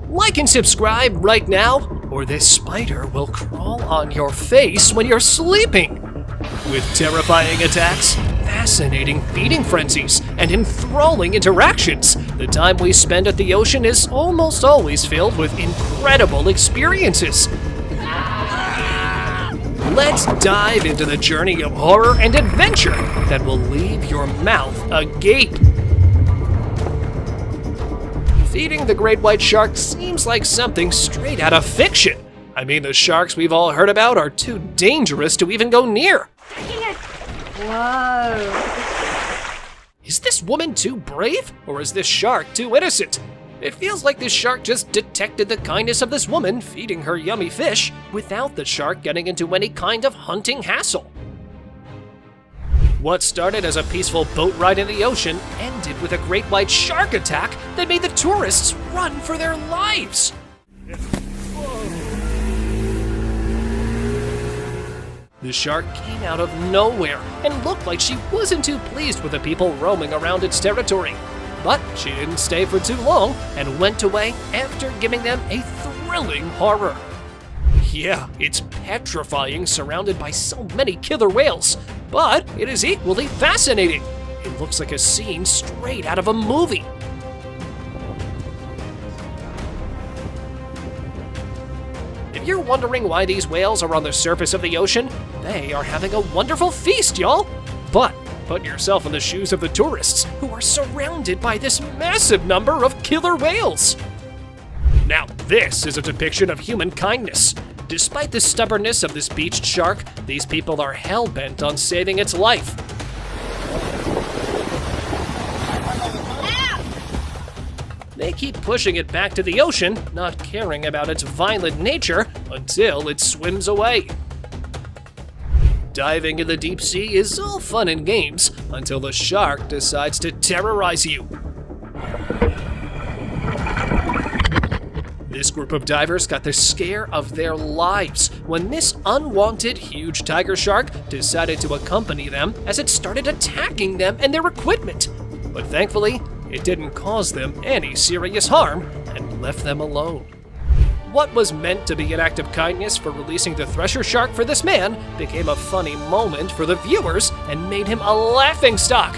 Like and subscribe right now, or this spider will crawl on your face when you're sleeping. With terrifying attacks, fascinating feeding frenzies, and enthralling interactions, the time we spend at the ocean is almost always filled with incredible experiences. Let's dive into the journey of horror and adventure that will leave your mouth agape. Feeding the great white shark seems like something straight out of fiction. I mean, the sharks we've all heard about are too dangerous to even go near. Whoa. Is this woman too brave, or is this shark too innocent? It feels like this shark just detected the kindness of this woman feeding her yummy fish without the shark getting into any kind of hunting hassle. What started as a peaceful boat ride in the ocean ended with a great white shark attack that made the tourists run for their lives. The shark came out of nowhere and looked like she wasn't too pleased with the people roaming around its territory. But she didn't stay for too long and went away after giving them a thrilling horror. Yeah, it's petrifying surrounded by so many killer whales, but it is equally fascinating. It looks like a scene straight out of a movie. If you're wondering why these whales are on the surface of the ocean, they are having a wonderful feast, y'all. But put yourself in the shoes of the tourists who are surrounded by this massive number of killer whales. Now, this is a depiction of human kindness. Despite the stubbornness of this beached shark, these people are hell-bent on saving its life. They keep pushing it back to the ocean, not caring about its violent nature until it swims away. Diving in the deep sea is all fun and games until the shark decides to terrorize you. This group of divers got the scare of their lives when this unwanted huge tiger shark decided to accompany them as it started attacking them and their equipment. But thankfully, it didn't cause them any serious harm and left them alone. What was meant to be an act of kindness for releasing the thresher shark for this man became a funny moment for the viewers and made him a laughingstock,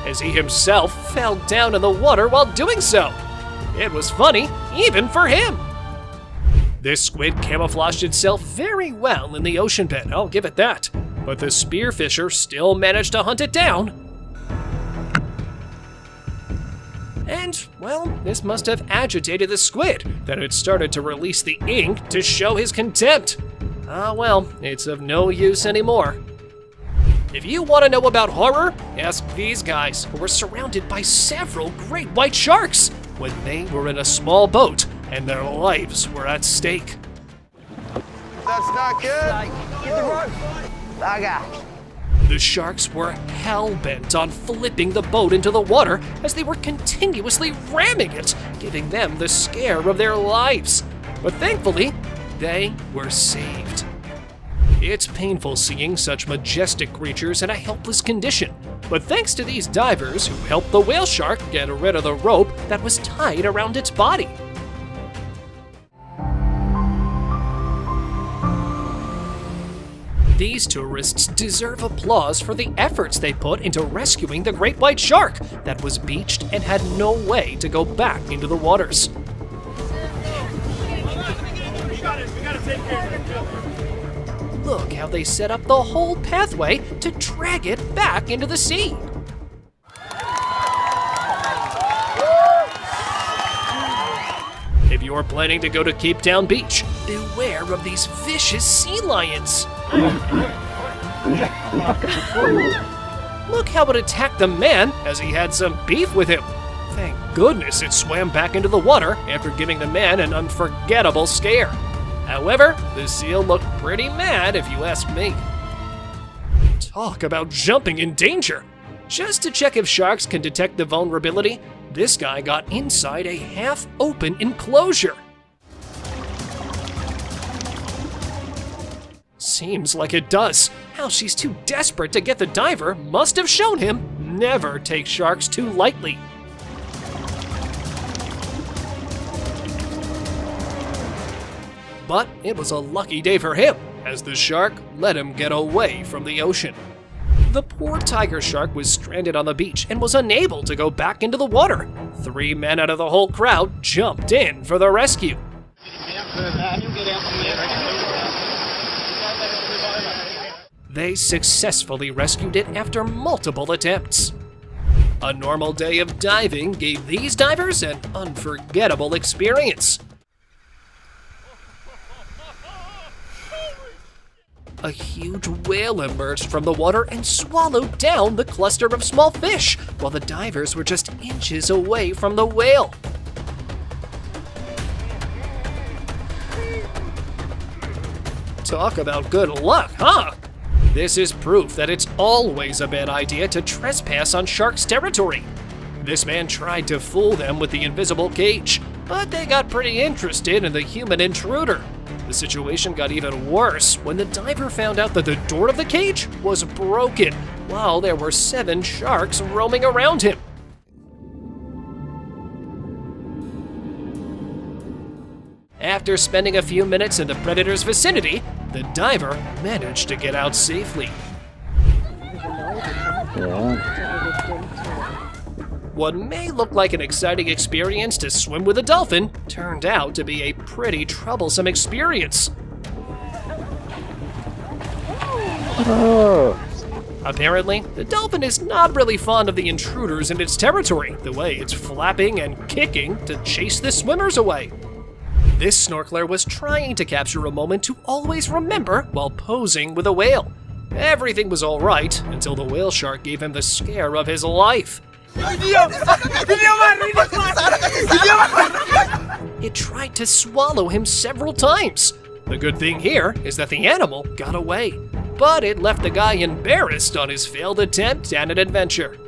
as he himself fell down in the water while doing so. It was funny even for him. This squid camouflaged itself very well in the ocean bed, I'll give it that. But the spearfisher still managed to hunt it down. And, well, this must have agitated the squid, that it started to release the ink to show his contempt. Ah well, it's of no use anymore. If you want to know about horror, ask these guys who were surrounded by several great white sharks when they were in a small boat and their lives were at stake. That's not good. Get the rope. Bugger. The sharks were hell-bent on flipping the boat into the water as they were continuously ramming it, giving them the scare of their lives. But thankfully, they were saved. It's painful seeing such majestic creatures in a helpless condition, but thanks to these divers who helped the whale shark get rid of the rope that was tied around its body. These tourists deserve applause for the efforts they put into rescuing the great white shark that was beached and had no way to go back into the waters. Look how they set up the whole pathway to drag it back into the sea. If you're planning to go to Cape Town Beach, beware of these vicious sea lions. Look how it attacked the man as he had some beef with him. Thank goodness it swam back into the water after giving the man an unforgettable scare. However, the seal looked pretty mad if you ask me. Talk about jumping in danger. Just to check if sharks can detect the vulnerability, this guy got inside a half-open enclosure. Seems like it does. How she's too desperate to get the diver must have shown him never take sharks too lightly. But it was a lucky day for him, as the shark let him get away from the ocean. The poor tiger shark was stranded on the beach and was unable to go back into the water. 3 men out of the whole crowd jumped in for the rescue. They successfully rescued it after multiple attempts. A normal day of diving gave these divers an unforgettable experience. A huge whale emerged from the water and swallowed down the cluster of small fish, while the divers were just inches away from the whale. Talk about good luck, huh? This is proof that it's always a bad idea to trespass on sharks' territory. This man tried to fool them with the invisible cage, but they got pretty interested in the human intruder. The situation got even worse when the diver found out that the door of the cage was broken, while there were 7 sharks roaming around him. After spending a few minutes in the predator's vicinity, the diver managed to get out safely. What may look like an exciting experience to swim with a dolphin turned out to be a pretty troublesome experience. Apparently, the dolphin is not really fond of the intruders in its territory, the way it's flapping and kicking to chase the swimmers away. This snorkeler was trying to capture a moment to always remember while posing with a whale. Everything was all right until the whale shark gave him the scare of his life. It tried to swallow him several times. The good thing here is that the animal got away, but it left the guy embarrassed on his failed attempt at an adventure.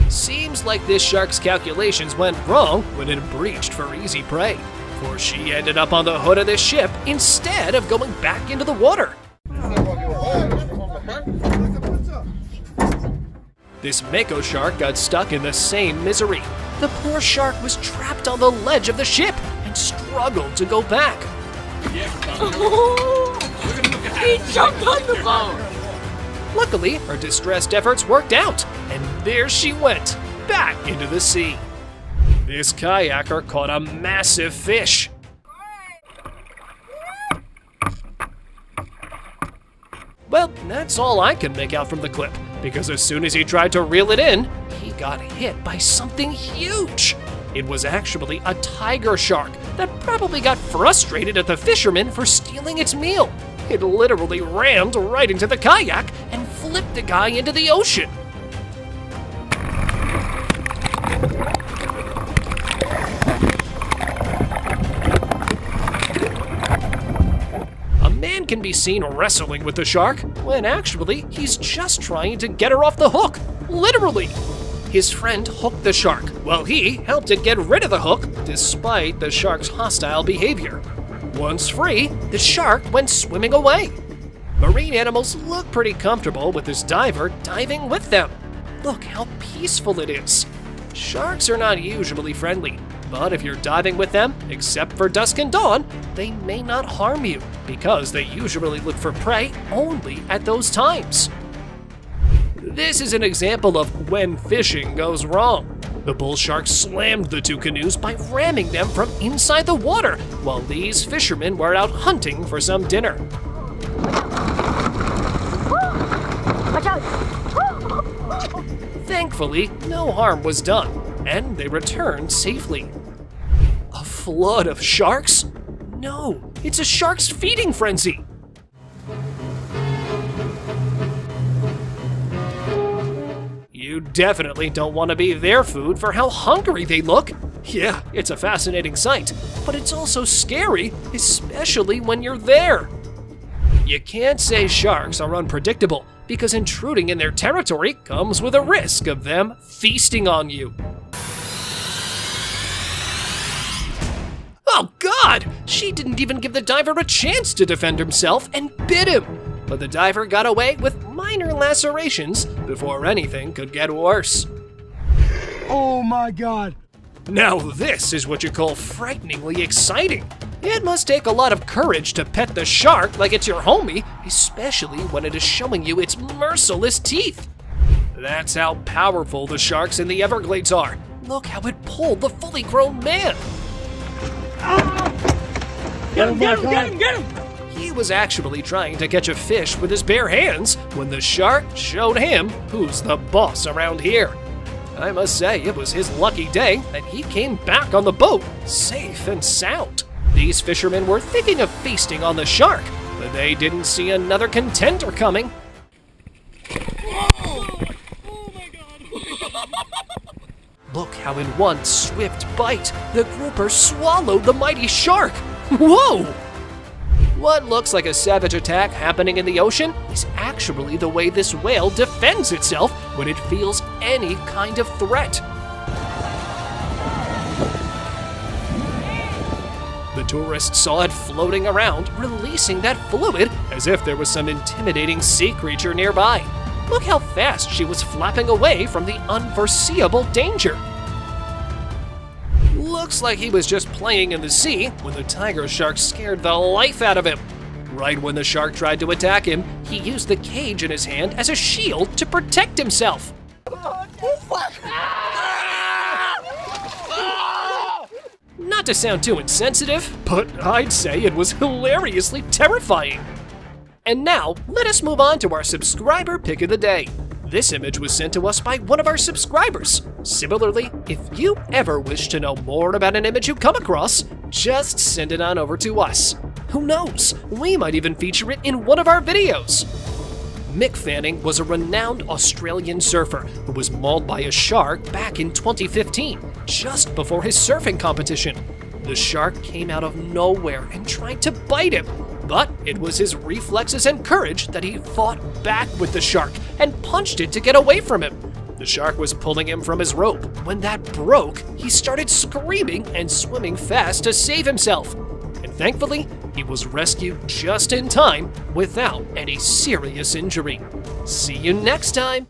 Seems like this shark's calculations went wrong when it breached for easy prey, for she ended up on the hood of this ship instead of going back into the water. This mako shark got stuck in the same misery. The poor shark was trapped on the ledge of the ship and struggled to go back. He jumped on the boat! Luckily, her distressed efforts worked out, and there she went, back into the sea. This kayaker caught a massive fish. Well, that's all I can make out from the clip, because as soon as he tried to reel it in, he got hit by something huge. It was actually a tiger shark that probably got frustrated at the fisherman for stealing its meal. It literally rammed right into the kayak and flipped the guy into the ocean. A man can be seen wrestling with the shark when actually he's just trying to get her off the hook, literally. His friend hooked the shark while he helped it get rid of the hook despite the shark's hostile behavior. Once free, the shark went swimming away. Marine animals look pretty comfortable with this diver diving with them. Look how peaceful it is. Sharks are not usually friendly, but if you're diving with them, except for dusk and dawn, they may not harm you because they usually look for prey only at those times. This is an example of when fishing goes wrong. The bull shark slammed the 2 canoes by ramming them from inside the water while these fishermen were out hunting for some dinner. Thankfully, no harm was done, and they returned safely. A flood of sharks? No, it's a shark's feeding frenzy. You definitely don't want to be their food for how hungry they look. Yeah, it's a fascinating sight, but it's also scary, especially when you're there. You can't say sharks are unpredictable, because intruding in their territory comes with a risk of them feasting on you. Oh God! She didn't even give the diver a chance to defend himself and bit him. But the diver got away with minor lacerations before anything could get worse. Oh my God. Now this is what you call frighteningly exciting. It must take a lot of courage to pet the shark like it's your homie, especially when it is showing you its merciless teeth. That's how powerful the sharks in the Everglades are. Look how it pulled the fully grown man. Get him, get him, get him, get him! He was actually trying to catch a fish with his bare hands when the shark showed him who's the boss around here. I must say, it was his lucky day that he came back on the boat safe and sound. These fishermen were thinking of feasting on the shark, but they didn't see another contender coming. Look how in one swift bite, the grouper swallowed the mighty shark. Whoa! What looks like a savage attack happening in the ocean is actually the way this whale defends itself when it feels any kind of threat. The tourists saw it floating around, releasing that fluid as if there was some intimidating sea creature nearby. Look how fast she was flapping away from the unforeseeable danger. Looks like he was just playing in the sea when the tiger shark scared the life out of him. Right when the shark tried to attack him, he used the cage in his hand as a shield to protect himself. Not to sound too insensitive, but I'd say it was hilariously terrifying. And now, let us move on to our subscriber pick of the day. This image was sent to us by one of our subscribers. Similarly, if you ever wish to know more about an image you come across, just send it on over to us. Who knows, we might even feature it in one of our videos. Mick Fanning was a renowned Australian surfer who was mauled by a shark back in 2015, just before his surfing competition. The shark came out of nowhere and tried to bite him, but it was his reflexes and courage that he fought back with the shark and punched it to get away from him. The shark was pulling him from his rope. When that broke, he started screaming and swimming fast to save himself. And thankfully, he was rescued just in time without any serious injury. See you next time!